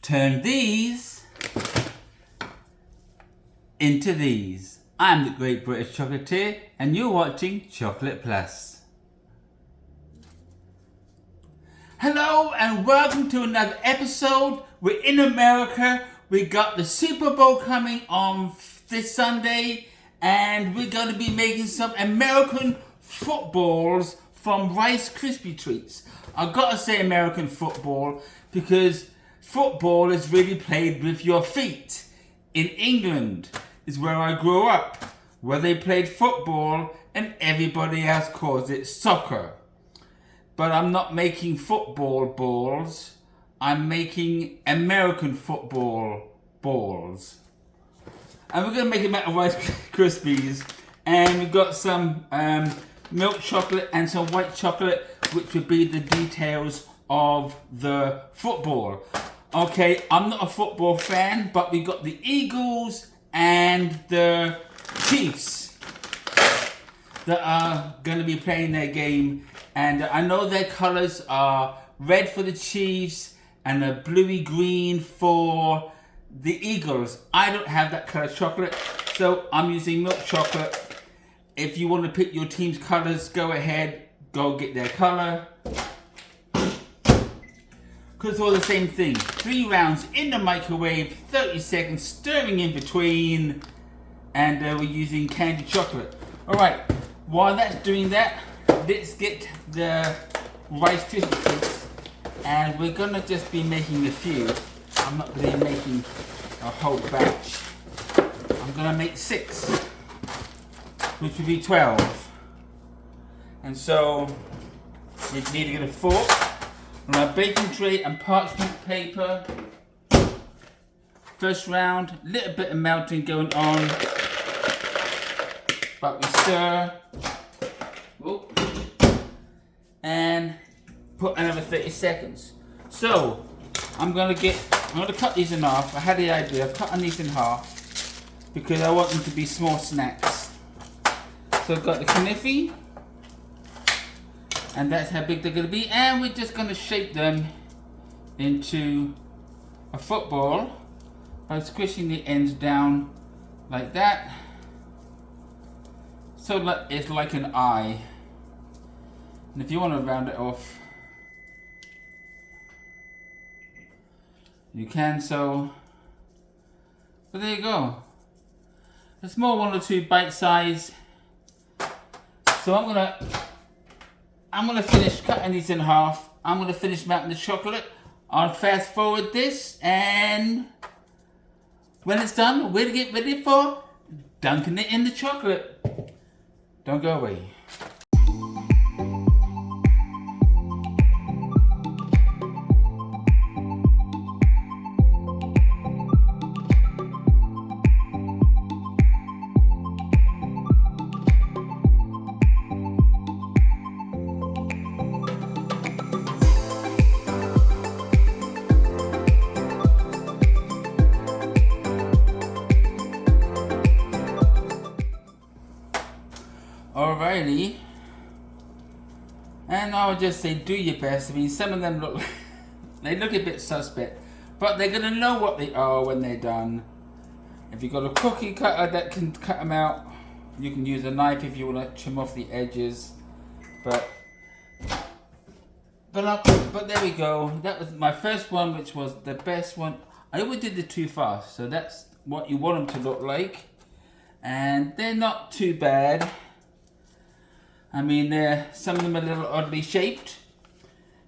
Turn these into these. I'm the Great British Chocolatier and you're watching Chocolate Plus. Hello and welcome to another episode. We're in America. We got the Super Bowl coming on this Sunday and we're going to be making some American footballs from Rice Krispie treats. I've got to say American football because football is really played with your feet. In England is where I grew up, where they played football and everybody else calls it soccer. But I'm not making football balls, I'm making American football balls. And we're going to make them out of Rice Krispies. And we've got some milk chocolate and some white chocolate, which would be the details of the football. Okay, I'm not a football fan, but we got the Eagles and the Chiefs that are going to be playing their game. And I know their colours are red for the Chiefs and a bluey green for the Eagles. I don't have that colour chocolate, so I'm using milk chocolate. If you want to pick your team's colours, go ahead, go get their colour. Because it's all the same thing. 3 rounds in the microwave, 30 seconds, stirring in between, and we're using candy chocolate. Alright, while that's doing that, let's get the Rice Krispie treats, and we're gonna just be making a few. I'm not gonna be making a whole batch. I'm gonna make 6, which would be 12. And so, you need to get a fork, and a baking tray and parchment paper. First round, a little bit of melting going on, but we stir. Whoop. And put another 30 seconds. So I'm gonna cut these in half. I had the idea of cutting these in half because I want them to be small snacks. So I've got the kniffy, and that's how big they're gonna be. And we're just gonna shape them into a football by squishing the ends down like that. So it's like an eye. And if you want to round it off, you can. So there you go. A small 1 or 2 bite size. So I'm gonna finish cutting these in half. I'm gonna finish melting the chocolate. I'll fast forward this, and when it's done, we'll get ready for dunking it in the chocolate. Don't go away. Alrighty, and I would just say do your best. I mean, some of them look a bit suspect, but they're gonna know what they are when they're done. If you've got a cookie cutter that can cut them out, you can use a knife if you want to trim off the edges. But there we go. That was my first one, which was the best one. I always did it too fast, so that's what you want them to look like, and they're not too bad. I mean, some of them are a little oddly shaped,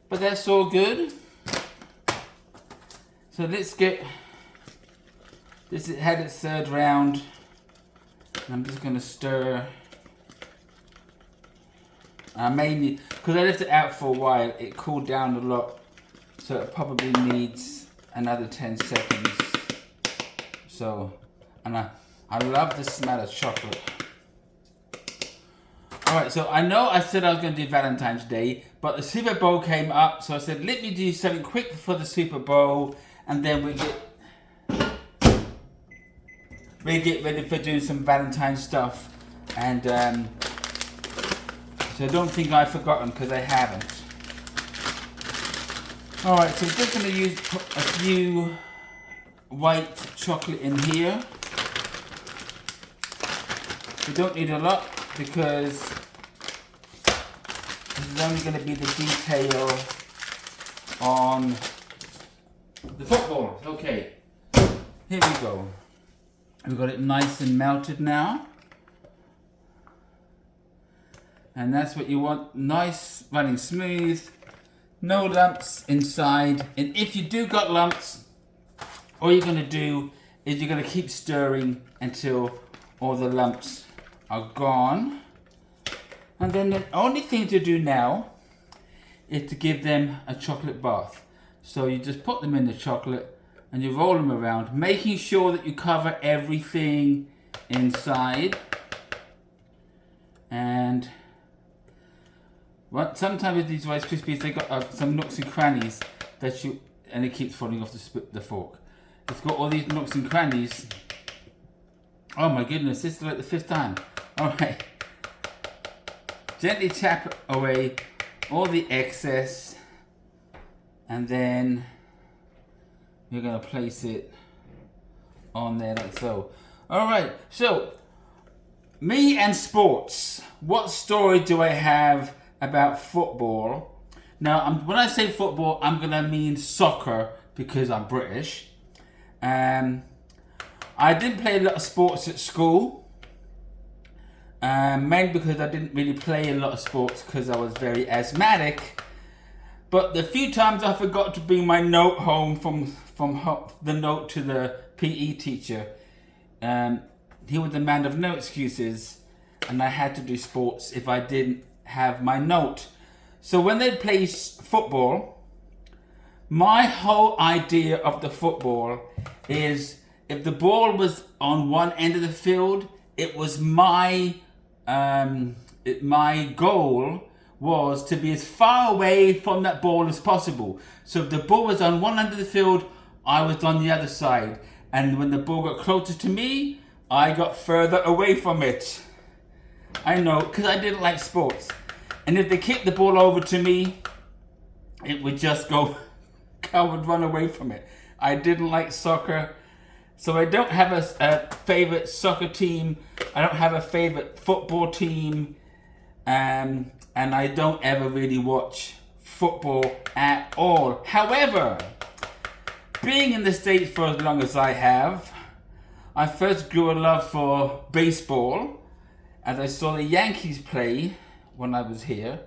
but that's all good. So let's get this. It had its 3rd round. I'm just going to stir. I may need, because I left it out for a while, it cooled down a lot, so it probably needs another 10 seconds. So, and I love the smell of chocolate. Alright, so I know I said I was going to do Valentine's Day, but the Super Bowl came up, so I said let me do something quick for the Super Bowl, and then we get ready for doing some Valentine's stuff. And so don't think I've forgotten, because I haven't. Alright, so we're just going to put a few white chocolate in here. We don't need a lot because this is only going to be the detail on the football. Okay, here we go. We've got it nice and melted now. And that's what you want, nice, running smooth, no lumps inside. And if you do got lumps, all you're going to do is you're going to keep stirring until all the lumps are gone. And then the only thing to do now is to give them a chocolate bath. So you just put them in the chocolate and you roll them around, making sure that you cover everything inside. And sometimes with these Rice Krispies, they got some nooks and crannies and it keeps falling off the fork. It's got all these nooks and crannies. Oh my goodness, this is like the 5th time. Alright. Gently tap away all the excess. And then you're going to place it on there like so. Alright, so me and sports. What story do I have about football? Now, when I say football, I'm going to mean soccer because I'm British. I didn't play a lot of sports at school. Mainly because I didn't really play a lot of sports because I was very asthmatic. But the few times I forgot to bring my note home from the note to the PE teacher, he was the man of no excuses, and I had to do sports if I didn't have my note. So when they play football, my whole idea of the football is if the ball was on one end of the field, it was my goal was to be as far away from that ball as possible. So if the ball was on one end of the field, I was on the other side. And when the ball got closer to me, I got further away from it. I know, because I didn't like sports. And if they kicked the ball over to me, it would just go, I would run away from it. I didn't like soccer. So I don't have a favorite soccer team. I don't have a favorite football team. And I don't ever really watch football at all. However, being in the States for as long as I have, I first grew a love for baseball as I saw the Yankees play when I was here.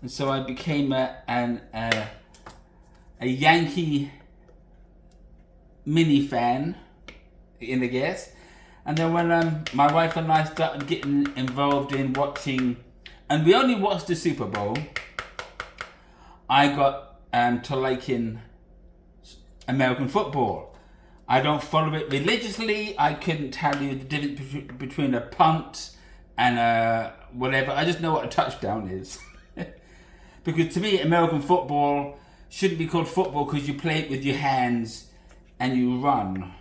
And so I became a Yankee mini fan, I guess. And then when my wife and I started getting involved in watching, and we only watched the Super Bowl, I got to liking American football. I don't follow it religiously. I couldn't tell you the difference between a punt and a whatever. I just know what a touchdown is. Because to me, American football shouldn't be called football because you play it with your hands and you run.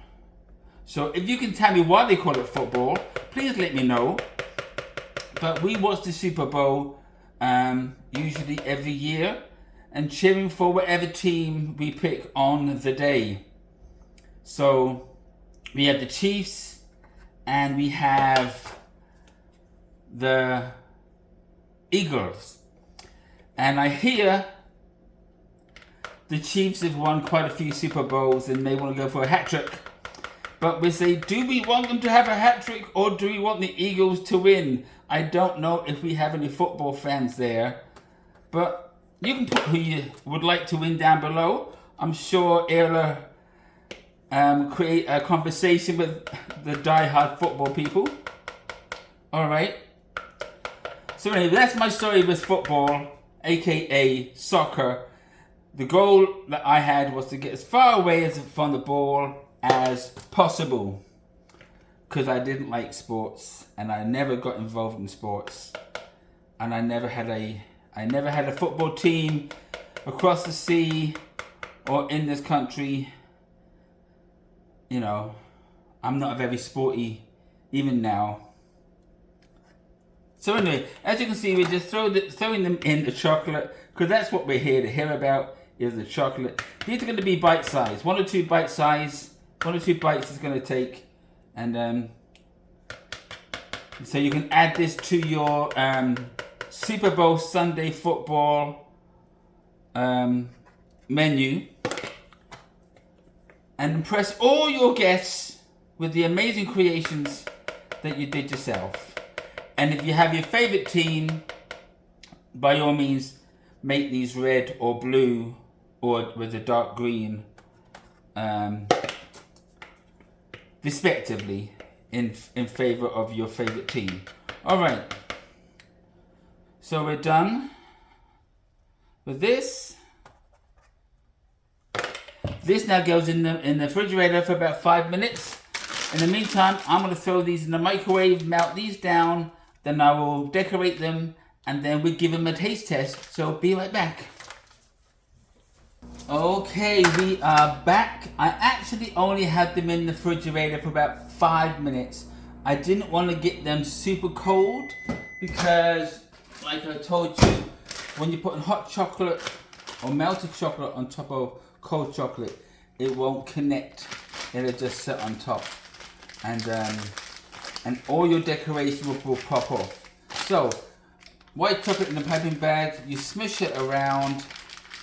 So if you can tell me why they call it football, please let me know. But we watch the Super Bowl usually every year and cheering for whatever team we pick on the day. So we have the Chiefs and we have the Eagles. And I hear the Chiefs have won quite a few Super Bowls and they want to go for a hat-trick. But we say, do we want them to have a hat-trick or do we want the Eagles to win? I don't know if we have any football fans there. But you can put who you would like to win down below. I'm sure it'll create a conversation with the die-hard football people. Alright. So anyway, that's my story with football, aka soccer. The goal that I had was to get as far away from the ball as possible. Because I didn't like sports and I never got involved in sports. And I never had a football team across the sea or in this country. You know, I'm not very sporty even now. So anyway, as you can see, we're just throwing them in the chocolate because that's what we're here to hear about, is the chocolate. These are going to be bite size. 1 or 2 bite size. 1 or 2 bites is going to take. And so you can add this to your Super Bowl Sunday football menu. And impress all your guests with the amazing creations that you did yourself. And if you have your favorite team, by all means, make these red or blue or with a dark green, respectively, in favor of your favorite team. All right. So we're done with this. This now goes in the refrigerator for about 5 minutes. In the meantime, I'm going to throw these in the microwave, melt these down, then I will decorate them, and then we give them a taste test. So be right back. Okay, we are back. I actually only had them in the refrigerator for about 5 minutes. I didn't want to get them super cold because, like I told you, when you're putting hot chocolate or melted chocolate on top of cold chocolate, it won't connect. It'll just sit on top, and all your decoration will pop off. So, white chocolate in the piping bag, you smush it around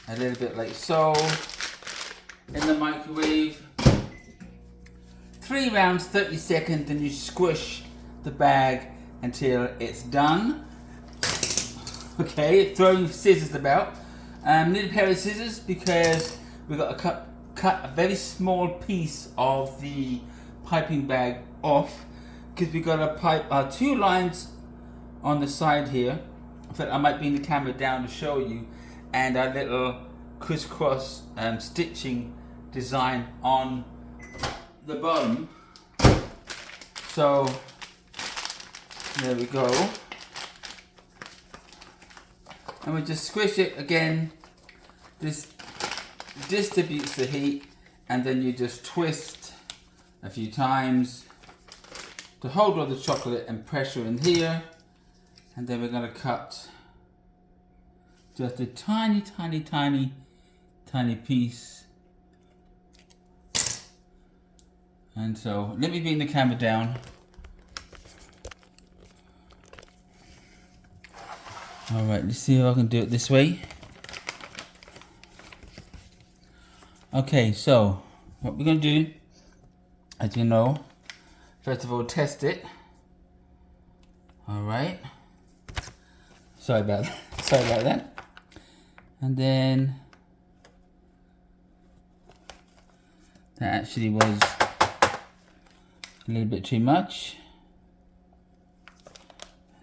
a little bit like so in the microwave. 3 rounds, 30 seconds, and you squish the bag until it's done. Okay, throwing scissors about. Need a pair of scissors because we've got to cut a very small piece of the piping bag off, because we've got to pipe 2 lines on the side here. In fact, I might bring the camera down to show you, and a little crisscross stitching design on the bottom. So there we go, and we just squish it again. This distributes the heat, and then you just twist a few times to hold all the chocolate and pressure in here. And then we're going to cut just a tiny piece. And so let me bring the camera down. All right, let's see if I can do it this way. Okay, so what we're going to do, as you know, first of all, test it. All right. Sorry about that. And then that actually was a little bit too much.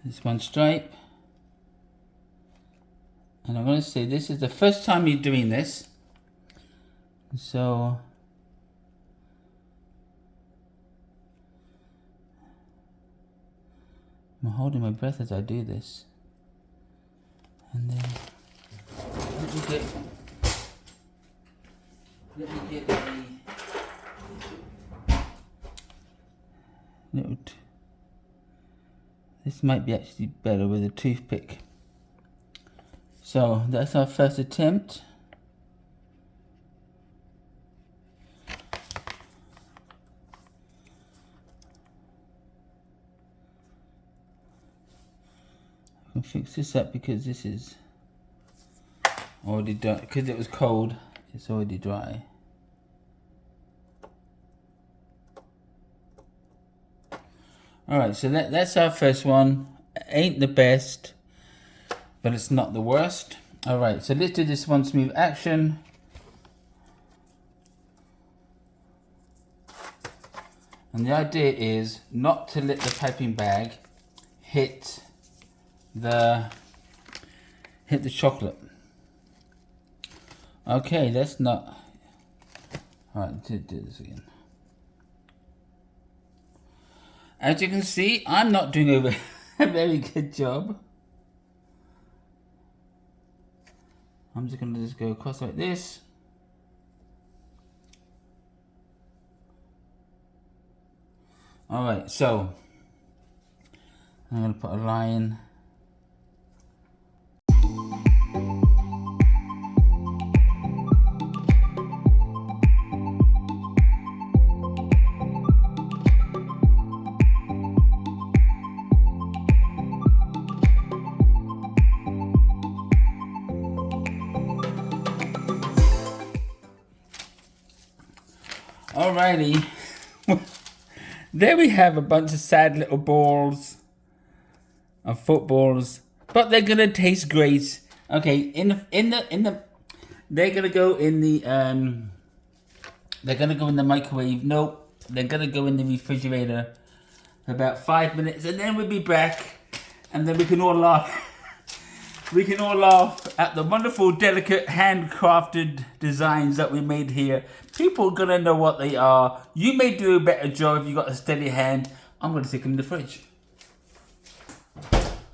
This one stripe. And I'm going to say this is the first time you're doing this. So I'm holding my breath as I do this. And then let me get a note. This might be actually better with a toothpick. So that's our first attempt. I can fix this up because this is already done. Because it was cold, it's already dry. Alright, so that's our first one. Ain't the best, but it's not the worst. Alright, so let's do this one smooth action. And the idea is not to let the piping bag hit the chocolate. Okay, that's not. Alright, do this again. As you can see, I'm not doing a very good job. I'm just going to go across like this. Alright, so I'm going to put a line. Alrighty. There we have a bunch of sad little balls of footballs, but they're gonna taste great. Okay, they're gonna go in the they're gonna go in the microwave. Nope, they're gonna go in the refrigerator for about 5 minutes, and then we'll be back, and then we can all laugh. We can all laugh at the wonderful, delicate, handcrafted designs that we made here. People are gonna know what they are. You may do a better job if you got a steady hand. I'm gonna stick them in the fridge.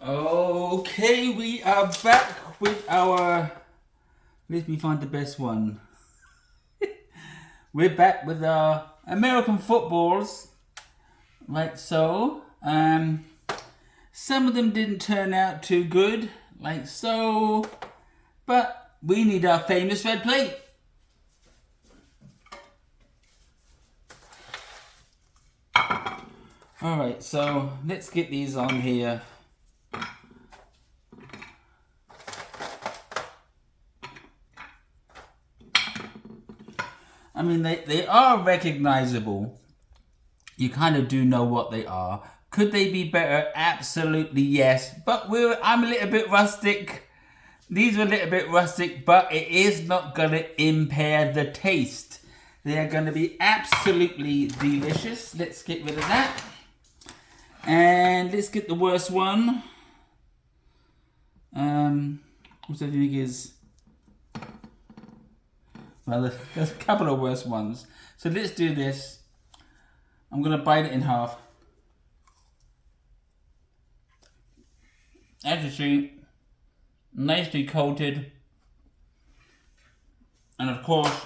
Okay, we are back with our. Let me find the best one. We're back with our American footballs. Like so. Some of them didn't turn out too good. Like so. But we need our famous red plate. Alright, so let's get these on here. I mean, they are recognizable. You kind of do know what they are. Could they be better? Absolutely yes. But I'm a little bit rustic. These are a little bit rustic, but it is not going to impair the taste. They are going to be absolutely delicious. Let's get rid of that. And let's get the worst one. What I think is... Well, there's a couple of worse ones. So let's do this. I'm going to bite it in half. As you see, nicely coated. And of course,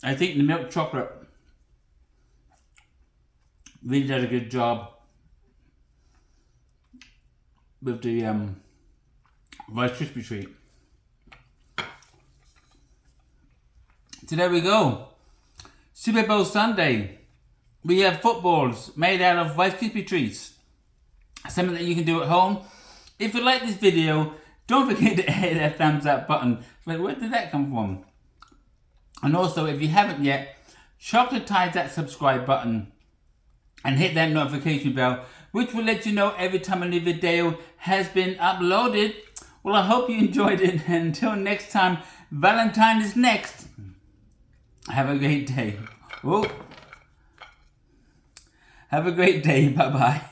I think the milk chocolate really does a good job with the Rice Krispie treat. So there we go. Super Bowl Sunday. We have footballs made out of Rice Krispie treats. Something that you can do at home. If you like this video, don't forget to hit that thumbs up button. Wait, where did that come from? And also, if you haven't yet, chocolatize that subscribe button and hit that notification bell, which will let you know every time a new video has been uploaded. Well, I hope you enjoyed it. And until next time, Valentine is next. Have a great day. Whoa. Have a great day. Bye-bye.